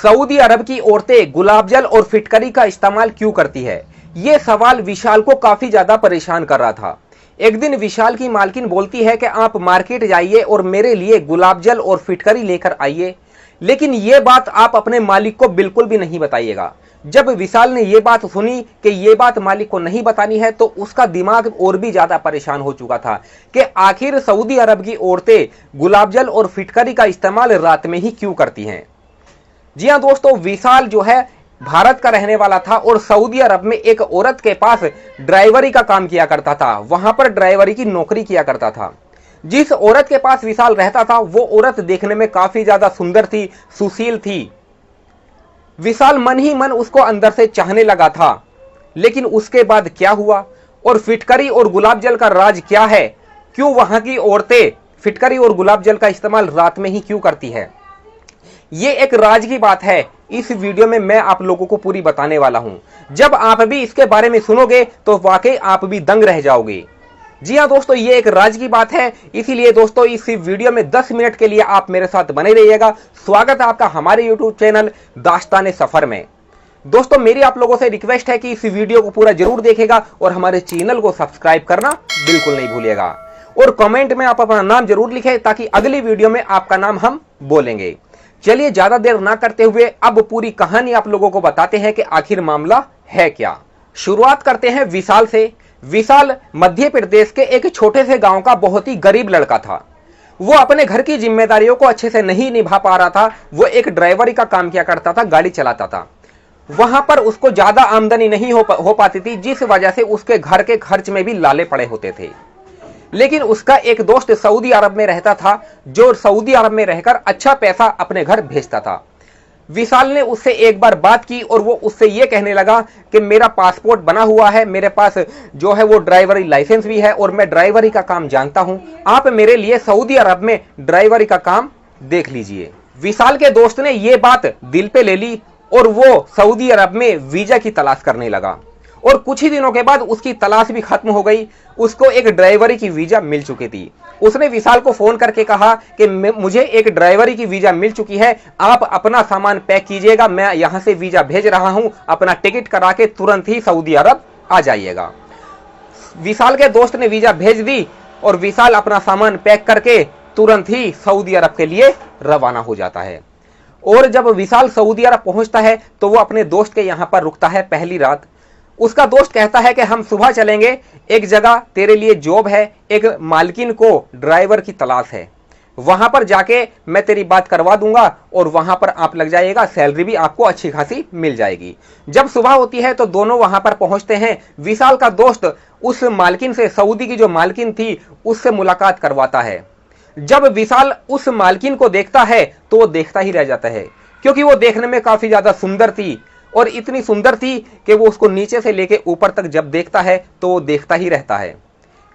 Saudi अरब की औरतें गुलाब जल और फिटकरी का इस्तेमाल क्यों करती है? ये सवाल विशाल को काफी ज्यादा परेशान कर रहा था। एक दिन विशाल की मालकिन बोलती है कि आप मार्केट जाइए और मेरे लिए गुलाब जल और फिटकरी लेकर आइए, लेकिन ये बात आप अपने मालिक को बिल्कुल भी नहीं बताइएगा। जब विशाल ने यह बात सुनी कि यह बात मालिक को नहीं बतानी है, तो उसका दिमाग और भी ज्यादा परेशान हो चुका था कि आखिर सऊदी अरब की औरतें गुलाब जल और फिटकरी का इस्तेमाल रात में ही क्यों करती हैं। जी हां दोस्तों, विशाल जो है भारत का रहने वाला था और सऊदी अरब में एक औरत के पास ड्राइवरी का काम किया करता था। वहां पर ड्राइवरी की नौकरी किया करता था। जिस औरत के पास विशाल रहता था वो औरत देखने में काफी ज्यादा सुंदर थी, सुशील थी। विशाल मन ही मन उसको अंदर से चाहने लगा था। लेकिन उसके बाद क्या हुआ और फिटकरी और गुलाब जल का राज क्या है? क्यों वहां की औरतें फिटकरी और गुलाब जल का इस्तेमाल रात में ही क्यों करती है? ये एक राज की बात है। इस वीडियो में मैं आप लोगों को पूरी बताने वाला हूं। जब आप भी इसके बारे में सुनोगे तो वाकई आप भी दंग रह जाओगे। जी हां दोस्तों, ये एक राज की बात है। इसीलिए दोस्तों इस वीडियो में 10 मिनट के लिए आप मेरे साथ बने रहिएगा। स्वागत है आपका हमारे यूट्यूब चैनल दास्तान सफर में। दोस्तों मेरी आप लोगों से रिक्वेस्ट है कि इस वीडियो को पूरा जरूर देखेगा और हमारे चैनल को सब्सक्राइब करना बिल्कुल नहीं भूलिएगा। और कमेंट में आप अपना नाम जरूर लिखें ताकि अगली वीडियो में आपका नाम हम बोलेंगे। चलिए ज्यादा देर ना करते हुए अब पूरी कहानी आप लोगों को बताते हैं कि आखिर मामला है क्या। शुरुआत करते हैं विशाल से। विशाल मध्य प्रदेश के एक छोटे से गांव का बहुत ही गरीब लड़का था। वो अपने घर की जिम्मेदारियों को अच्छे से नहीं निभा पा रहा था। वो एक ड्राइवरी का काम किया करता था, गाड़ी चलाता था। वहां पर उसको ज्यादा आमदनी नहीं हो पाती थी, जिस वजह से उसके घर के खर्च में भी लाले पड़े होते थे। लेकिन उसका एक दोस्त सऊदी अरब में रहता था, जो सऊदी अरब में रहकर अच्छा पैसा अपने घर भेजता था। विशाल ने उससे एक बार बात की और वो उससे ये कहने लगा कि मेरा पासपोर्ट बना हुआ है, मेरे पास जो है वो ड्राइवरी लाइसेंस भी है और मैं ड्राइवरी का काम जानता हूं। आप मेरे लिए सऊदी अरब में ड्राइवरी का काम देख लीजिए। विशाल के दोस्त ने ये बात दिल पे ले ली और वो सऊदी अरब में वीजा की तलाश करने लगा। और कुछ ही दिनों के बाद उसकी तलाश भी खत्म हो गई। उसको एक ड्राइवरी की वीजा मिल चुकी थी। उसने विशाल को फोन करके कहा कि मुझे एक ड्राइवरी की वीजा मिल चुकी है, आप अपना सामान पैक कीजिएगा, मैं यहां से वीजा भेज रहा हूं, अपना टिकट करा के तुरंत ही सऊदी अरब आ जाइएगा। विशाल के दोस्त ने वीजा भेज दी और विशाल अपना सामान पैक करके तुरंत ही सऊदी अरब के लिए रवाना हो जाता है। और जब विशाल सऊदी अरब पहुंचता है तो वो अपने दोस्त के यहां पर रुकता है पहली रात। उसका दोस्त कहता है कि हम सुबह चलेंगे, एक जगह तेरे लिए जॉब है, एक मालकिन को ड्राइवर की तलाश है, वहां पर जाके मैं तेरी बात करवा दूंगा और वहां पर आप लग जाइएगा, सैलरी भी आपको अच्छी खासी मिल जाएगी। जब सुबह होती है तो दोनों वहां पर पहुंचते हैं। विशाल का दोस्त उस मालकिन से, सऊदी की जो मालकिन थी, उससे मुलाकात करवाता है। जब विशाल उस मालकिन को देखता है तो वो देखता ही रह जाता है, क्योंकि वो देखने में काफी ज्यादा सुंदर थी और इतनी सुंदर थी कि वो उसको नीचे से लेके ऊपर तक जब देखता है तो वो देखता ही रहता है।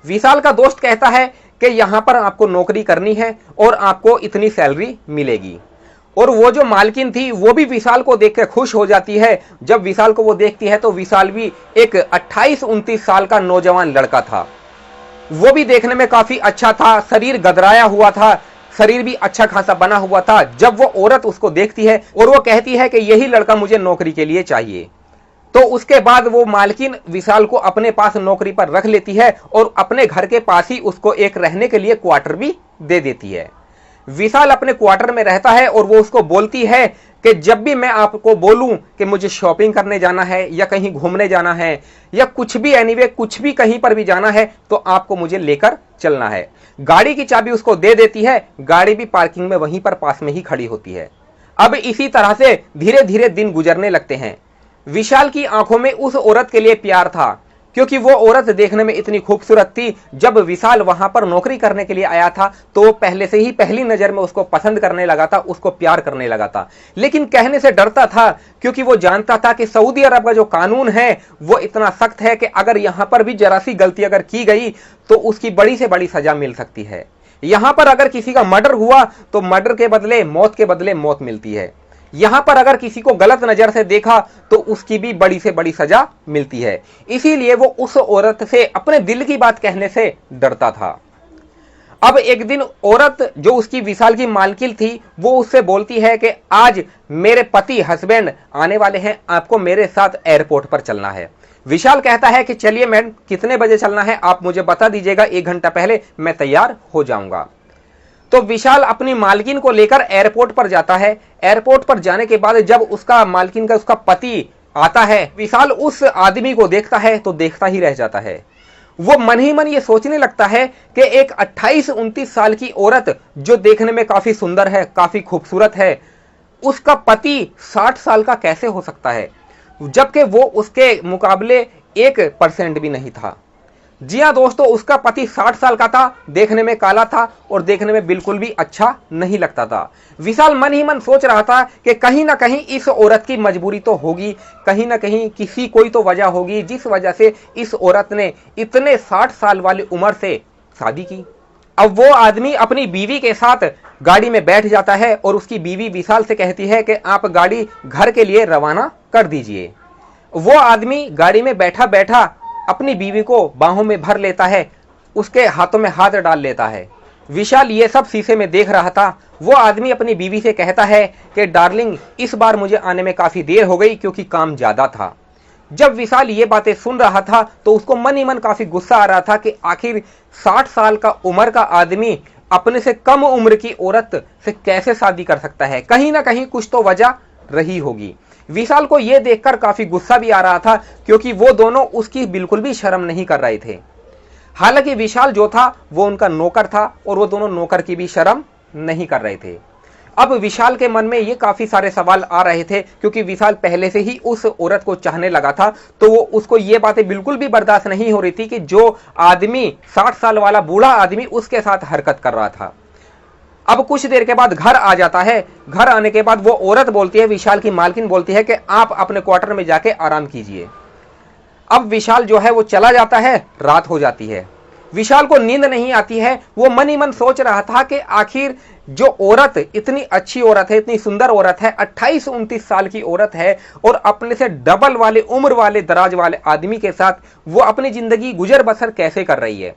विशाल का दोस्त कहता है कि यहां पर आपको नौकरी करनी है और आपको इतनी सैलरी मिलेगी। और वो जो मालकिन थी वो भी विशाल को देख के खुश हो जाती है। जब विशाल को वो देखती है तो विशाल भी एक 28-29 साल का नौजवान लड़का था। वो भी देखने में काफी अच्छा था, शरीर गदराया हुआ था, शरीर भी अच्छा खासा बना हुआ था। जब वो औरत उसको देखती है और वो कहती है कि यही लड़का मुझे नौकरी के लिए चाहिए, तो उसके बाद वो मालकिन विशाल को अपने पास नौकरी पर रख लेती है और अपने घर के पास ही उसको एक रहने के लिए क्वार्टर भी दे देती है। विशाल अपने क्वार्टर में रहता है और वो उसको बोलती है कि जब भी मैं आपको बोलूं कि मुझे शॉपिंग करने जाना है या कहीं घूमने जाना है या कुछ भी, एनीवे कुछ भी कहीं पर भी जाना है, तो आपको मुझे लेकर चलना है। गाड़ी की चाबी उसको दे देती है। गाड़ी भी पार्किंग में वहीं पर पास में ही खड़ी होती है। अब इसी तरह से धीरे धीरे दिन गुजरने लगते हैं। विशाल की आंखों में उस औरत के लिए प्यार था, क्योंकि वो औरत देखने में इतनी खूबसूरत थी। जब विशाल वहां पर नौकरी करने के लिए आया था तो वो पहले से ही पहली नजर में उसको पसंद करने लगा था, उसको प्यार करने लगा था। लेकिन कहने से डरता था, क्योंकि वो जानता था कि सऊदी अरब का जो कानून है वो इतना सख्त है कि अगर यहां पर भी जरा सी गलती अगर की गई तो उसकी बड़ी से बड़ी सजा मिल सकती है। यहां पर अगर किसी का मर्डर हुआ तो मर्डर के बदले मौत मिलती है। यहां पर अगर किसी को गलत नजर से देखा तो उसकी भी बड़ी से बड़ी सजा मिलती है। इसीलिए वो उस औरत से अपने दिल की बात कहने से डरता था। अब एक दिन औरत जो उसकी विशाल की मालकिन थी वो उससे बोलती है कि आज मेरे पति हस्बैंड आने वाले हैं, आपको मेरे साथ एयरपोर्ट पर चलना है। विशाल कहता है कि चलिए मैडम, कितने बजे चलना है आप मुझे बता दीजिएगा, 1 घंटा पहले मैं तैयार हो जाऊंगा। तो विशाल अपनी मालकिन को लेकर एयरपोर्ट पर जाता है। एयरपोर्ट पर जाने के बाद जब उसका मालकिन का उसका पति आता है, विशाल उस आदमी को देखता है तो देखता ही रह जाता है। वो मन ही मन ये सोचने लगता है कि एक 28-29 साल की औरत जो देखने में काफी सुंदर है, काफी खूबसूरत है, उसका पति 60 साल का कैसे हो सकता है, जबकि वो उसके मुकाबले 1% भी नहीं था। जी हाँ दोस्तों, उसका पति 60 साल का था, देखने में काला था और देखने में बिल्कुल भी अच्छा नहीं लगता था। विशाल मन ही मन सोच रहा था कि कहीं ना कहीं इस औरत की मजबूरी तो होगी, कहीं ना कहीं किसी कोई तो वजह होगी जिस वजह से इस औरत ने इतने 60 साल वाली उम्र से शादी की। अब वो आदमी अपनी बीवी के साथ गाड़ी में बैठ जाता है और उसकी बीवी विशाल से कहती है कि आप गाड़ी घर के लिए रवाना कर दीजिए। वो आदमी गाड़ी में बैठा बैठा अपनी बीवी को बाहों में भर लेता है, उसके हाथों में हाथ डाल लेता है। विशाल ये सब शीशे में देख रहा था। वो आदमी अपनी बीवी से कहता है कि डार्लिंग, इस बार मुझे आने में काफी देर हो गई क्योंकि काम ज्यादा था। जब विशाल ये बातें सुन रहा था तो उसको मन ही मन काफी गुस्सा आ रहा था कि आखिर 60 साल का उम्र का आदमी अपने से कम उम्र की औरत से कैसे शादी कर सकता है। कहीं ना कहीं कुछ तो वजह रही होगी। विशाल को यह देखकर काफी गुस्सा भी आ रहा था क्योंकि वो दोनों उसकी बिल्कुल भी शर्म नहीं कर रहे थे। हालांकि विशाल जो था वो उनका नौकर था और वो दोनों नौकर की भी शर्म नहीं कर रहे थे। अब विशाल के मन में ये काफी सारे सवाल आ रहे थे क्योंकि विशाल पहले से ही उस औरत को चाहने लगा था, तो वो उसको ये बातें बिल्कुल भी बर्दाश्त नहीं हो रही थी कि जो आदमी 60 साल वाला बूढ़ा आदमी उसके साथ हरकत कर रहा था। अब कुछ देर के बाद घर आ जाता है। घर आने के बाद वो औरत बोलती है, विशाल की मालकिन बोलती है कि आप अपने क्वार्टर में जाके आराम कीजिए। अब विशाल जो है वो चला जाता है, रात हो जाती है। विशाल को नींद नहीं आती है। वो मन ही मन सोच रहा था कि आखिर जो औरत इतनी अच्छी औरत है, इतनी सुंदर औरत है, 28-29 साल की औरत है और अपने से डबल वाले उम्र वाले दराज वाले आदमी के साथ वो अपनी जिंदगी गुजर बसर कैसे कर रही है।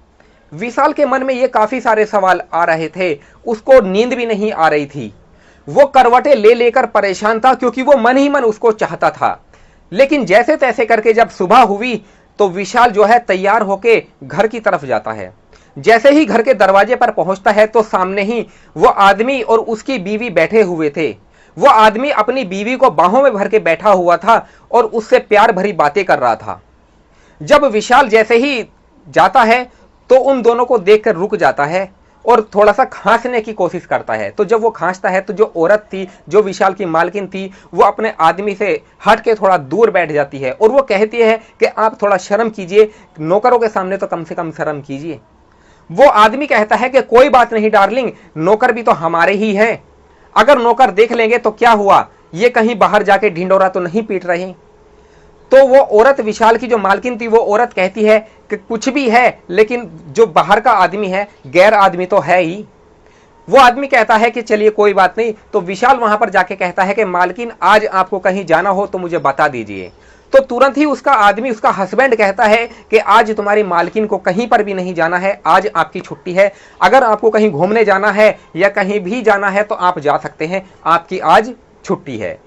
विशाल के मन में ये काफी सारे सवाल आ रहे थे। उसको नींद भी नहीं आ रही थी। वो करवटें ले लेकर परेशान था क्योंकि वो मन ही मन उसको चाहता था। लेकिन जैसे तैसे करके जब सुबह हुई तो विशाल जो है तैयार होके घर की तरफ जाता है। जैसे ही घर के दरवाजे पर पहुंचता है तो सामने ही वो आदमी और उसकी बीवी बैठे हुए थे। वो आदमी अपनी बीवी को बाहों में भर के बैठा हुआ था और उससे प्यार भरी बातें कर रहा था। जब विशाल जैसे ही जाता है तो उन दोनों को देखकर रुक जाता है और थोड़ा सा खांसने की कोशिश करता है। तो जब वो खांसता है तो जो औरत थी, जो विशाल की मालकिन थी, वो अपने आदमी से हट के थोड़ा दूर बैठ जाती है और वो कहती है कि आप थोड़ा शर्म कीजिए, नौकरों के सामने तो कम से कम शर्म कीजिए। वो आदमी कहता है कि कोई बात नहीं डार्लिंग, नौकर भी तो हमारे ही हैं, अगर नौकर देख लेंगे तो क्या हुआ, ये कहीं बाहर जाके ढिंडोरा तो नहीं पीट रहे। तो वो औरत, विशाल की जो मालकिन थी, वो औरत कहती है कि कुछ भी है लेकिन जो बाहर का आदमी है गैर आदमी तो है ही। वो आदमी कहता है कि चलिए कोई बात नहीं। तो विशाल वहां पर जाके कहता है कि मालकिन, आज आपको कहीं जाना हो तो मुझे बता दीजिए। तो तुरंत ही उसका आदमी, उसका हस्बैंड कहता है कि आज तुम्हारी मालकिन को कहीं पर भी नहीं जाना है, आज आपकी छुट्टी है। अगर आपको कहीं घूमने जाना है या कहीं भी जाना है तो आप जा सकते हैं, आपकी आज छुट्टी है।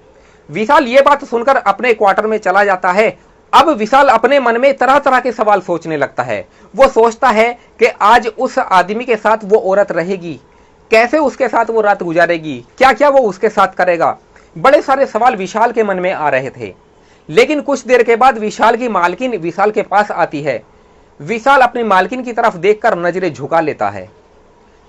विशाल ये बात सुनकर अपने क्वार्टर में चला जाता है। अब विशाल अपने मन में तरह तरह के सवाल सोचने लगता है। वो सोचता है कि आज उस आदमी के साथ वो औरत रहेगी, कैसे उसके साथ वो रात गुजारेगी, क्या क्या वो उसके साथ करेगा। बड़े सारे सवाल विशाल के मन में आ रहे थे। लेकिन कुछ देर के बाद विशाल की मालकिन विशाल के पास आती है। विशाल अपनी मालकिन की तरफ देखकर नजरें झुका लेता है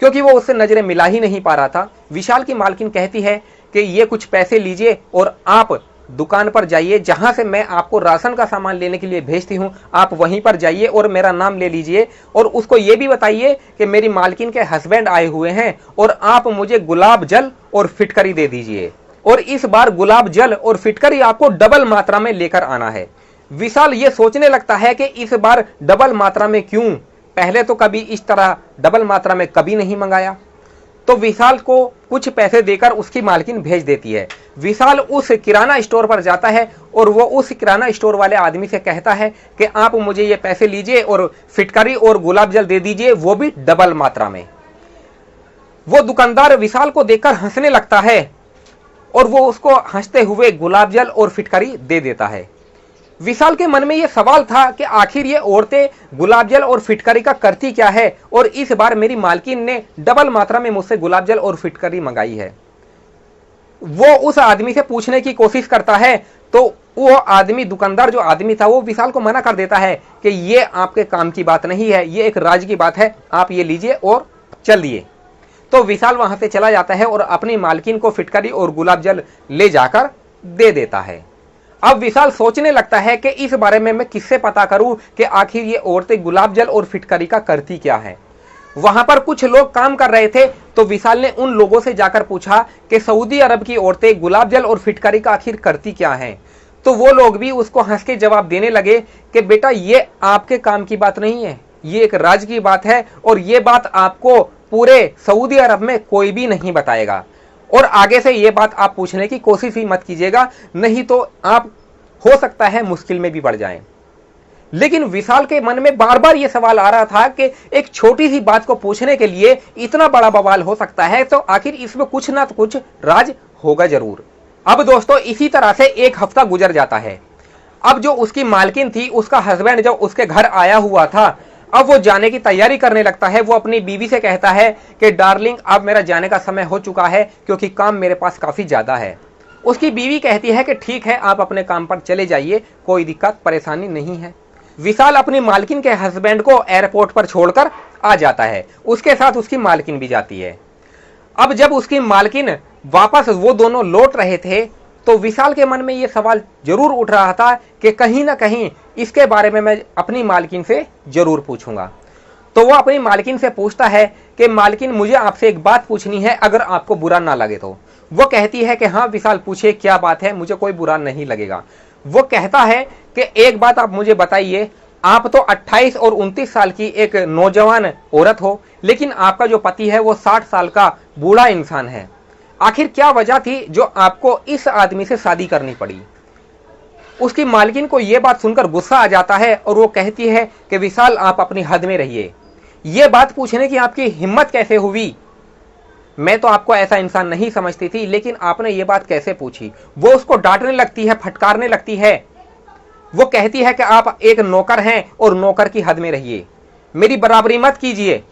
क्योंकि वो उससे नजरें मिला ही नहीं पा रहा था। विशाल की मालकिन कहती है कि ये कुछ पैसे लीजिए और आप दुकान पर जाइए, जहां से मैं आपको राशन का सामान लेने के लिए भेजती हूं, आप वहीं पर जाइए और मेरा नाम ले लीजिए और उसको ये भी बताइए कि मेरी मालकिन के हस्बैंड आए हुए हैं और आप मुझे गुलाब जल और फिटकरी दे दीजिए। और इस बार गुलाब जल और फिटकरी आपको डबल मात्रा में लेकर आना है। विशाल ये सोचने लगता है कि इस बार डबल मात्रा में क्यों, पहले तो कभी इस तरह डबल मात्रा में कभी नहीं मंगाया। तो विशाल को कुछ पैसे देकर उसकी मालकिन भेज देती है। विशाल उस किराना स्टोर पर जाता है और वो उस किराना स्टोर वाले आदमी से कहता है कि आप मुझे ये पैसे लीजिए और फिटकरी और गुलाब जल दे दीजिए, वो भी डबल मात्रा में। वो दुकानदार विशाल को देखकर हंसने लगता है और वो उसको हंसते हुए गुलाब जल और फिटकरी दे देता है। विशाल के मन में यह सवाल था कि आखिर ये औरतें गुलाब जल और फिटकरी का करती क्या है, और इस बार मेरी मालकिन ने डबल मात्रा में मुझसे गुलाब जल और फिटकरी मंगाई है। वो उस आदमी से पूछने की कोशिश करता है तो वो आदमी, दुकानदार जो आदमी था, वो विशाल को मना कर देता है कि ये आपके काम की बात नहीं है, ये एक राज की बात है, आप ये लीजिए और चलिए। तो विशाल वहां से चला जाता है और अपनी मालकिन को फिटकरी और गुलाब जल ले जाकर दे देता है। अब विशाल सोचने लगता है कि इस बारे में मैं किससे पता करूं कि आखिर ये औरतें गुलाब जल और फिटकरी का करती क्या है। वहां पर कुछ लोग काम कर रहे थे, तो विशाल ने उन लोगों से जाकर पूछा कि सऊदी अरब की औरतें गुलाब जल और फिटकरी का आखिर करती क्या हैं। तो वो लोग भी उसको हंस के जवाब देने लगे कि बेटा ये आपके काम की बात नहीं है, ये एक राज की बात है और ये बात आपको पूरे सऊदी अरब में कोई भी नहीं बताएगा, और आगे से ये बात आप पूछने की कोशिश ही मत कीजिएगा, नहीं तो आप हो सकता है मुश्किल में भी पड़ जाएं। लेकिन विशाल के मन में बार बार यह सवाल आ रहा था कि एक छोटी सी बात को पूछने के लिए इतना बड़ा बवाल हो सकता है, तो आखिर इसमें कुछ ना कुछ राज होगा जरूर। अब दोस्तों इसी तरह से एक हफ्ता गुजर जाता है। अब जो उसकी मालकिन थी, उसका हस्बैंड जब उसके घर आया हुआ था, अब वो जाने की तैयारी करने लगता है। वो अपनी बीवी से कहता है कि डार्लिंग अब मेरा जाने का समय हो चुका है, क्योंकि काम मेरे पास काफी ज्यादा है। उसकी बीवी कहती है कि ठीक है, आप अपने काम पर चले जाइए, कोई दिक्कत परेशानी नहीं है। विशाल अपनी मालकिन के हस्बैंड को एयरपोर्ट पर छोड़कर आ जाता है, उसके साथ उसकी मालकिन भी जाती है। अब जब उसकी मालकिन वापस वो दोनों लौट रहे थे, तो विशाल के मन में ये सवाल जरूर उठ रहा था कि कहीं ना कहीं इसके बारे में मैं अपनी मालकिन से जरूर पूछूंगा। तो वो अपनी मालकिन से पूछता है कि मालकिन मुझे आपसे एक बात पूछनी है, अगर आपको बुरा ना लगे तो। वो कहती है कि हाँ विशाल पूछिए, क्या बात है, मुझे कोई बुरा नहीं लगेगा। वो कहता है कि एक बात आप मुझे बताइए, आप तो 28 और 29 साल की एक नौजवान औरत हो, लेकिन आपका जो पति है वो 60 साल का बूढ़ा इंसान है। आखिर क्या वजह थी जो आपको इस आदमी से शादी करनी पड़ी। उसकी मालकिन को यह बात सुनकर गुस्सा आ जाता है और वो कहती है कि विशाल आप अपनी हद में रहिए, ये बात पूछने की आपकी हिम्मत कैसे हुई, मैं तो आपको ऐसा इंसान नहीं समझती थी, लेकिन आपने ये बात कैसे पूछी। वो उसको डांटने लगती है, फटकारने लगती है। वो कहती है कि आप एक नौकर हैं और नौकर की हद में रहिए, मेरी बराबरी मत कीजिए।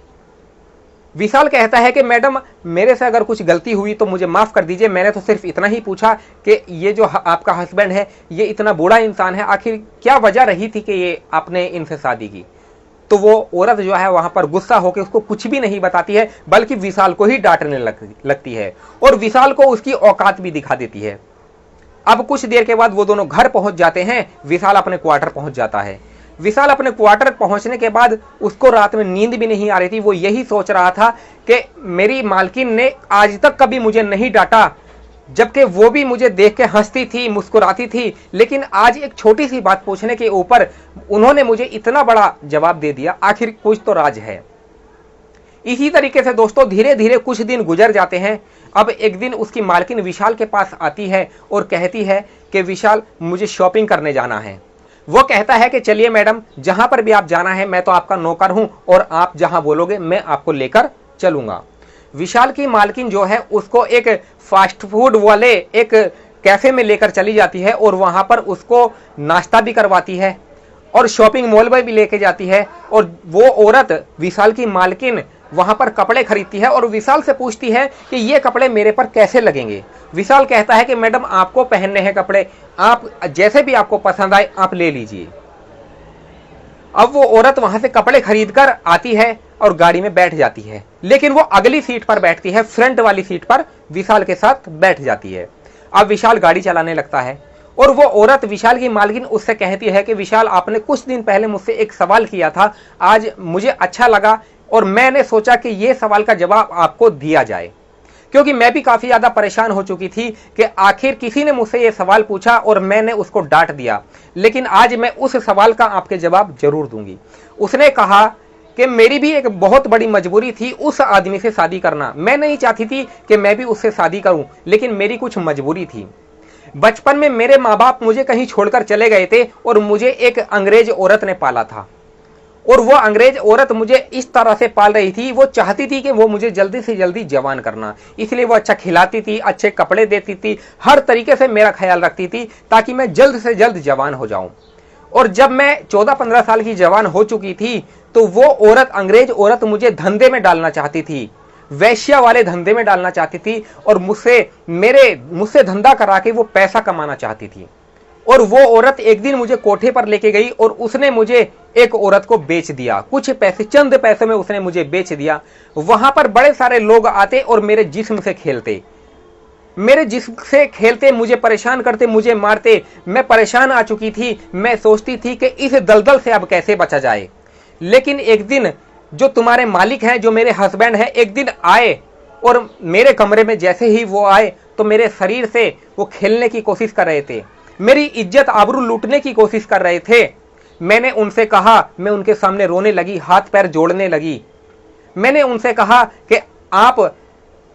विशाल कहता है कि मैडम मेरे से अगर कुछ गलती हुई तो मुझे माफ कर दीजिए, मैंने तो सिर्फ इतना ही पूछा कि ये जो आपका हस्बैंड है ये इतना बूढ़ा इंसान है, आखिर क्या वजह रही थी कि ये आपने इनसे शादी की। तो वो औरत जो है वहां पर गुस्सा होकर उसको कुछ भी नहीं बताती है, बल्कि विशाल को ही डांटने लगती है और विशाल को उसकी औकात भी दिखा देती है। अब कुछ देर के बाद वो दोनों घर पहुंच जाते हैं। विशाल अपने क्वार्टर पहुंच जाता है। विशाल अपने क्वार्टर पहुंचने के बाद उसको रात में नींद भी नहीं आ रही थी। वो यही सोच रहा था कि मेरी मालकिन ने आज तक कभी मुझे नहीं डांटा, जबकि वो भी मुझे देख के हंसती थी, मुस्कुराती थी, लेकिन आज एक छोटी सी बात पूछने के ऊपर उन्होंने मुझे इतना बड़ा जवाब दे दिया, आखिर कुछ तो राज है। इसी तरीके से दोस्तों धीरे धीरे कुछ दिन गुजर जाते हैं। अब एक दिन उसकी मालकिन विशाल के पास आती है और कहती है कि विशाल मुझे शॉपिंग करने जाना है। वो कहता है कि चलिए मैडम, जहां पर भी आप जाना है, मैं तो आपका नौकर हूं और आप जहां बोलोगे मैं आपको लेकर चलूंगा। विशाल की मालकिन जो है उसको एक फास्ट फूड वाले एक कैफे में लेकर चली जाती है और वहां पर उसको नाश्ता भी करवाती है और शॉपिंग मॉल में भी लेके जाती है। और वो औरत विशाल की मालकिन वहां पर कपड़े खरीदती है और विशाल से पूछती है कि ये कपड़े मेरे पर कैसे लगेंगे। विशाल कहता है कि मैडम आपको पहनने हैं कपड़े, आप जैसे भी आपको पसंद आए आप ले लीजिए। अब वो औरत वहां से कपड़े खरीद कर आती है और गाड़ी में बैठ जाती है, लेकिन वो अगली सीट पर बैठती है, फ्रंट वाली सीट पर विशाल के साथ बैठ जाती है। अब विशाल गाड़ी चलाने लगता है और वो औरत विशाल की मालकिन उससे कहती है कि विशाल आपने कुछ दिन पहले मुझसे एक सवाल किया था, आज मुझे अच्छा लगा और मैंने सोचा कि ये सवाल का जवाब आपको दिया जाए, क्योंकि मैं भी काफी ज्यादा परेशान हो चुकी थी कि आखिर किसी ने मुझसे ये सवाल पूछा और मैंने उसको डांट दिया, लेकिन आज मैं उस सवाल का आपके जवाब जरूर दूंगी। उसने कहा कि मेरी भी एक बहुत बड़ी मजबूरी थी उस आदमी से शादी करना, मैं नहीं चाहती थी कि मैं भी उससे शादी करूं, लेकिन मेरी कुछ मजबूरी थी। बचपन में मेरे माँ बाप मुझे कहीं छोड़कर चले गए थे और मुझे एक अंग्रेज औरत ने पाला था और वो अंग्रेज औरत मुझे इस तरह से पाल रही थी, वो चाहती थी कि वो मुझे जल्दी से जल्दी जवान करना, इसलिए वो अच्छा खिलाती थी, अच्छे कपड़े देती थी, हर तरीके से मेरा ख्याल रखती थी ताकि मैं जल्द से जल्द जवान हो जाऊं। और जब मैं 14-15 साल की जवान हो चुकी थी तो वो औरत, अंग्रेज औरत, मुझे धंधे में डालना चाहती थी, वैश्या वाले धंधे में डालना चाहती थी और मुझसे धंधा करा के वो पैसा कमाना चाहती थी। और वो औरत एक दिन मुझे कोठे पर लेके गई और उसने मुझे एक औरत को बेच दिया, कुछ पैसे, चंद पैसे में उसने मुझे बेच दिया। वहां पर बड़े सारे लोग आते और मेरे जिस्म से खेलते, मुझे परेशान करते, मुझे मारते। मैं परेशान आ चुकी थी, मैं सोचती थी कि इस दलदल से अब कैसे बचा जाए। लेकिन एक दिन जो तुम्हारे मालिक हैं, जो मेरे हस्बैंड हैं, एक दिन आए और मेरे कमरे में जैसे ही वो आए तो मेरे शरीर से वो खेलने की कोशिश कर रहे थे, मेरी इज्जत आबरू लूटने की कोशिश कर रहे थे। मैंने उनसे कहा, मैं उनके सामने रोने लगी, हाथ पैर जोड़ने लगी। मैंने उनसे कहा कि आप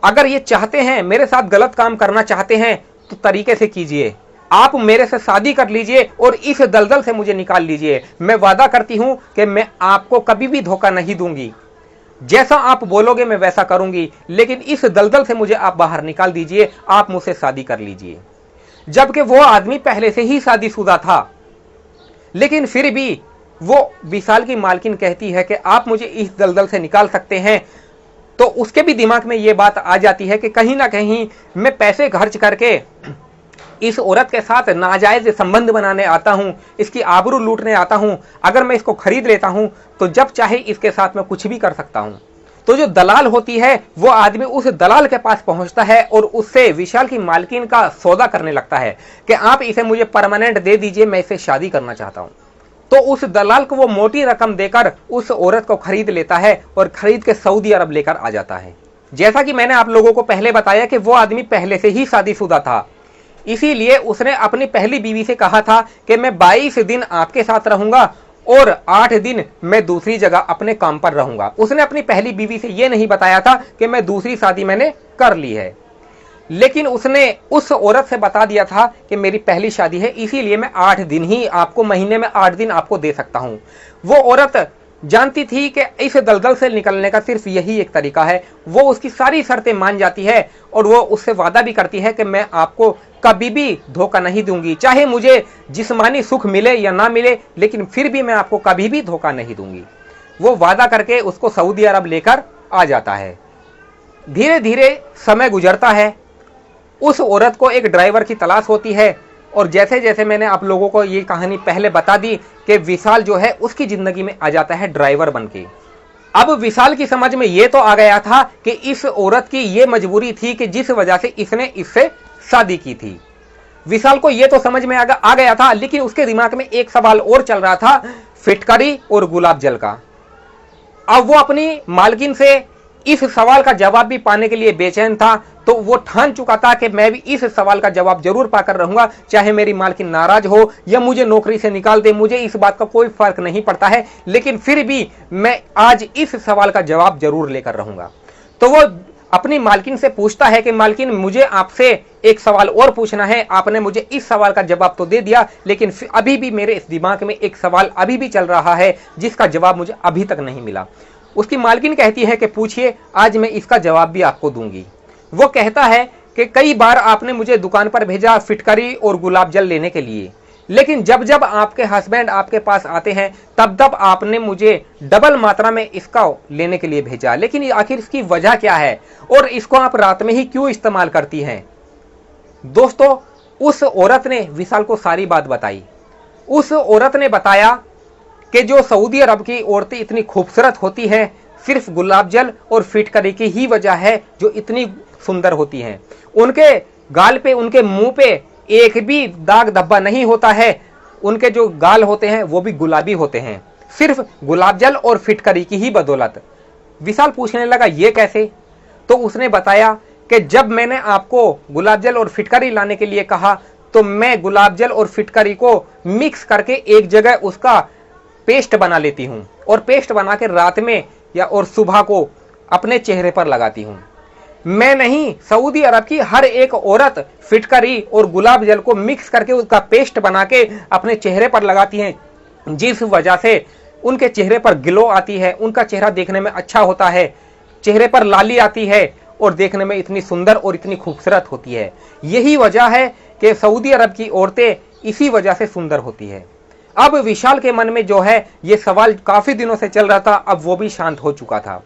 अगर ये चाहते हैं, मेरे साथ गलत काम करना चाहते हैं तो तरीके से कीजिए, आप मेरे से शादी कर लीजिए और इस दलदल से मुझे निकाल लीजिए। मैं वादा करती हूं कि मैं आपको कभी भी धोखा नहीं दूंगी, जैसा आप बोलोगे मैं वैसा करूंगी, लेकिन इस दलदल से मुझे आप बाहर निकाल दीजिए, आप मुझसे शादी कर लीजिए। जबकि वो आदमी पहले से ही शादीशुदा था, लेकिन फिर भी वो विशाल की मालकिन कहती है कि आप मुझे इस दलदल से निकाल सकते हैं। तो उसके भी दिमाग में ये बात आ जाती है कि कहीं ना कहीं मैं पैसे खर्च करके इस औरत के साथ नाजायज संबंध बनाने आता हूं, इसकी आबरू लूटने आता हूं, अगर मैं इसको खरीद लेता हूं तो जब चाहे इसके साथ मैं कुछ भी कर सकता हूं। तो जो दलाल होती है वो आदमी उस दलाल के पास पहुंचता है और उससे विशाल की मालकिन का सौदा करने लगता है कि आप इसे मुझे परमानेंट दे दीजिए, मैं इसे शादी करना चाहता हूं। तो उस दलाल को वो मोटी रकम देकर उस औरत को खरीद लेता है और खरीद के सऊदी अरब लेकर आ जाता है। जैसा कि मैंने आप लोगों को पहले बताया कि वो आदमी पहले से ही शादीशुदा था, इसीलिए उसने अपनी पहली बीवी से कहा था कि मैं 22 दिन आपके साथ रहूंगा और 8 दिन मैं दूसरी जगह अपने काम पर रहूंगा। उसने अपनी पहली बीवी से यह नहीं बताया था कि मैं दूसरी शादी मैंने कर ली है, लेकिन उसने उस औरत से बता दिया था कि मेरी पहली शादी है, इसीलिए मैं 8 दिन ही आपको, महीने में 8 दिन आपको दे सकता हूं। वो औरत जानती थी कि इस दलदल से निकलने का सिर्फ यही एक तरीका है। वो उसकी सारी शर्तें मान जाती है और वो उससे वादा भी करती है कि मैं आपको कभी भी धोखा नहीं दूंगी, चाहे मुझे जिस्मानी सुख मिले या ना मिले, लेकिन फिर भी मैं आपको कभी भी धोखा नहीं दूंगी। वो वादा करके उसको सऊदी अरब लेकर आ जाता है। धीरे धीरे समय गुजरता है, उस औरत को एक ड्राइवर की तलाश होती है और जैसे जैसे मैंने आप लोगों को ये कहानी पहले बता दी कि विशाल जो है उसकी जिंदगी में आ जाता है ड्राइवर बनके। अब विशाल की समझ में ये तो आ गया था कि इस औरत की ये मजबूरी थी कि जिस वजह से इसने इससे शादी की थी। विशाल को ये तो समझ में आ गया था, लेकिन उसके दिमाग में एक सवाल और चल रहा था, फिटकरी और गुलाब जल का। अब वो अपनी मालकिन से इस सवाल का जवाब भी पाने के लिए बेचैन था, तो वो ठान चुका था कि मैं भी इस सवाल का जवाब जरूर पाकर रहूंगा, चाहे मेरी मालकिन नाराज हो या मुझे नौकरी से निकाल दे, मुझे इस बात का कोई फर्क नहीं पड़ता है, लेकिन फिर भी मैं आज इस सवाल का जवाब जरूर लेकर रहूंगा। तो वो अपनी मालकिन से पूछता है कि मालकिन, मुझे आपसे एक सवाल और पूछना है, आपने मुझे इस सवाल का जवाब तो दे दिया, लेकिन अभी भी मेरे इस दिमाग में एक सवाल अभी भी चल रहा है जिसका जवाब मुझे अभी तक नहीं मिला। उसकी मालकिन कहती है कि पूछिए, आज मैं इसका जवाब भी आपको दूंगी। वो कहता है कि कई बार आपने मुझे दुकान पर भेजा फिटकरी और गुलाब जल लेने के लिए, लेकिन जब जब आपके हस्बैंड आपके पास आते हैं तब तब आपने मुझे डबल मात्रा में इसका लेने के लिए भेजा, लेकिन आखिर इसकी वजह क्या है और इसको आप रात में ही क्यों इस्तेमाल करती हैं? दोस्तों, उस औरत ने विशाल को सारी बात बताई। उस औरत ने बताया कि जो सऊदी अरब की औरतें इतनी खूबसूरत होती हैं, सिर्फ गुलाब जल और फिटकरी की ही वजह है जो इतनी सुंदर होती हैं। उनके गाल पे, उनके मुंह पे एक भी दाग धब्बा नहीं होता है, उनके जो गाल होते हैं वो भी गुलाबी होते हैं, सिर्फ गुलाब जल और फिटकरी की ही बदौलत। विशाल पूछने लगा, ये कैसे? तो उसने बताया कि जब मैंने आपको गुलाब जल और फिटकरी लाने के लिए कहा तो मैं गुलाब जल और फिटकरी को मिक्स करके एक जगह उसका पेस्ट बना लेती हूं और पेस्ट बना के रात में या और सुबह को अपने चेहरे पर लगाती हूं। मैं नहीं, सऊदी अरब की हर एक औरत फिटकरी और गुलाब जल को मिक्स करके उसका पेस्ट बना के अपने चेहरे पर लगाती हैं, जिस वजह से उनके चेहरे पर ग्लो आती है, उनका चेहरा देखने में अच्छा होता है, चेहरे पर लाली आती है और देखने में इतनी सुंदर और इतनी खूबसूरत होती है। यही वजह है कि सऊदी अरब की औरतें इसी वजह से सुंदर होती है। अब विशाल के मन में जो है ये सवाल काफी दिनों से चल रहा था, अब वो भी शांत हो चुका था।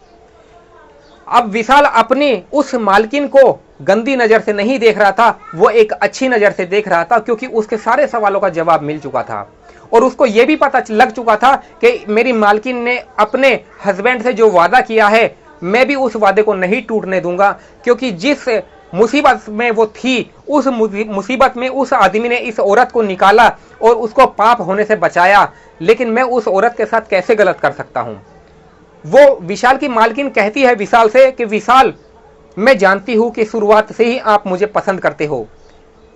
अब विशाल अपनी उस मालकिन को गंदी नजर से नहीं देख रहा था, वो एक अच्छी नजर से देख रहा था, क्योंकि उसके सारे सवालों का जवाब मिल चुका था और उसको यह भी पता लग चुका था कि मेरी मालकिन ने अपने हस्बैंड से जो वादा किया है मैं भी उस वादे को नहीं टूटने दूंगा, क्योंकि जिस मुसीबत में वो थी उस मुसीबत में उस आदमी ने इस औरत को निकाला और उसको पाप होने से बचाया, लेकिन मैं उस औरत के साथ कैसे गलत कर सकता हूं। वो विशाल की मालकिन कहती है विशाल से कि विशाल, मैं जानती हूं कि शुरुआत से ही आप मुझे पसंद करते हो।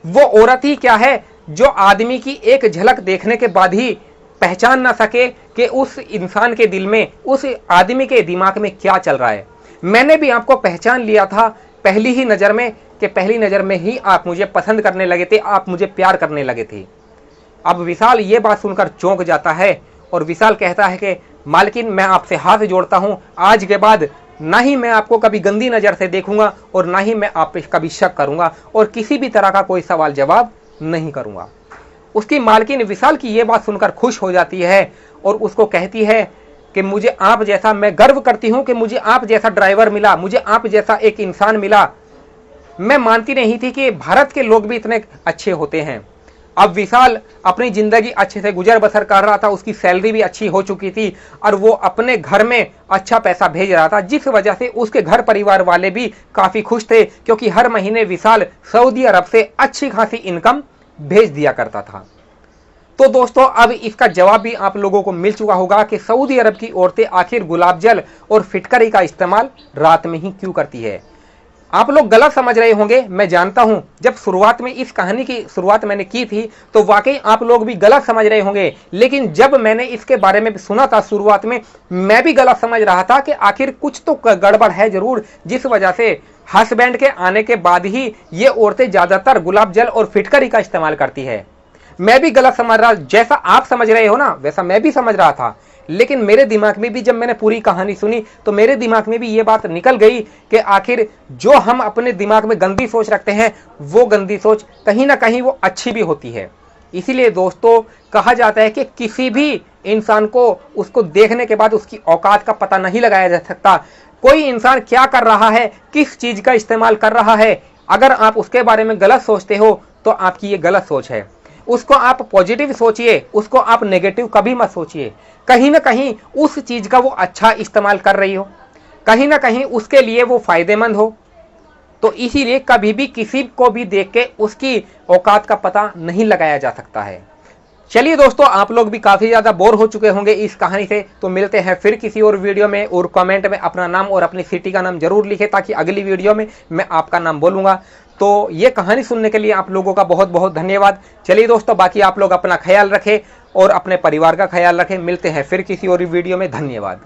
वो औरत ही क्या है जो आदमी की एक झलक देखने के बाद ही पहचान ना सके कि उस इंसान के दिल में, उस आदमी के दिमाग में क्या चल रहा है। मैंने भी आपको पहचान लिया था पहली ही नजर में, कि पहली नजर में ही आप मुझे पसंद करने लगे थे, आप मुझे प्यार करने लगे थे। अब विशाल ये बात सुनकर चौंक जाता है और विशाल कहता है कि मालकिन, मैं आपसे हाथ जोड़ता हूं, आज के बाद ना ही मैं आपको कभी गंदी नजर से देखूंगा और ना ही मैं आप पे कभी शक करूंगा और किसी भी तरह का कोई सवाल जवाब नहीं करूंगा। उसकी मालकिन विशाल की यह बात सुनकर खुश हो जाती है और उसको कहती है कि मुझे आप जैसा, मैं गर्व करती हूं कि मुझे आप जैसा ड्राइवर मिला, मुझे आप जैसा एक इंसान मिला। मैं मानती नहीं थी कि भारत के लोग भी इतने अच्छे होते हैं। अब विशाल अपनी जिंदगी अच्छे से गुजर बसर कर रहा था, उसकी सैलरी भी अच्छी हो चुकी थी और वो अपने घर में अच्छा पैसा भेज रहा था, जिस वजह से उसके घर परिवार वाले भी काफी खुश थे, क्योंकि हर महीने विशाल सऊदी अरब से अच्छी खासी इनकम भेज दिया करता था। तो दोस्तों, अब इसका जवाब भी आप लोगों को मिल चुका होगा कि सऊदी अरब की औरतें आखिर गुलाब जल और फिटकरी का इस्तेमाल रात में ही क्यों करती है। आप लोग गलत समझ रहे होंगे, मैं जानता हूं। जब शुरुआत में इस कहानी की शुरुआत मैंने की थी तो वाकई आप लोग भी गलत समझ रहे होंगे, लेकिन जब मैंने इसके बारे में सुना था शुरुआत में, मैं भी गलत समझ रहा था कि आखिर कुछ तो गड़बड़ है जरूर, जिस वजह से हस्बैंड के आने के बाद ही ये औरतें ज्यादातर गुलाब जल और फिटकरी का इस्तेमाल करती है। मैं भी गलत समझ रहा, जैसा आप समझ रहे हो ना वैसा मैं भी समझ रहा था, लेकिन मेरे दिमाग में भी जब मैंने पूरी कहानी सुनी तो मेरे दिमाग में भी ये बात निकल गई कि आखिर जो हम अपने दिमाग में गंदी सोच रखते हैं वो गंदी सोच कहीं ना कहीं वो अच्छी भी होती है। इसीलिए दोस्तों, कहा जाता है कि किसी भी इंसान को उसको देखने के बाद उसकी औकात का पता नहीं लगाया जा सकता। कोई इंसान क्या कर रहा है, किस चीज का इस्तेमाल कर रहा है, अगर आप उसके बारे में गलत सोचते हो तो आपकी ये गलत सोच है। उसको आप पॉजिटिव सोचिए, उसको आप नेगेटिव कभी मत सोचिए। कहीं ना कहीं उस चीज का वो अच्छा इस्तेमाल कर रही हो, कहीं ना कहीं उसके लिए वो फायदेमंद हो। तो इसीलिए कभी भी किसी को भी देख के उसकी औकात का पता नहीं लगाया जा सकता है। चलिए दोस्तों, आप लोग भी काफी ज्यादा बोर हो चुके होंगे इस कहानी से, तो मिलते हैं फिर किसी और वीडियो में, और कमेंट में अपना नाम और अपनी सिटी का नाम जरूर लिखें ताकि अगली वीडियो में मैं आपका नाम बोलूंगा। तो ये कहानी सुनने के लिए आप लोगों का बहुत बहुत धन्यवाद। चलिए दोस्तों, बाकी आप लोग अपना ख्याल रखें और अपने परिवार का ख्याल रखें। मिलते हैं फिर किसी और वीडियो में। धन्यवाद।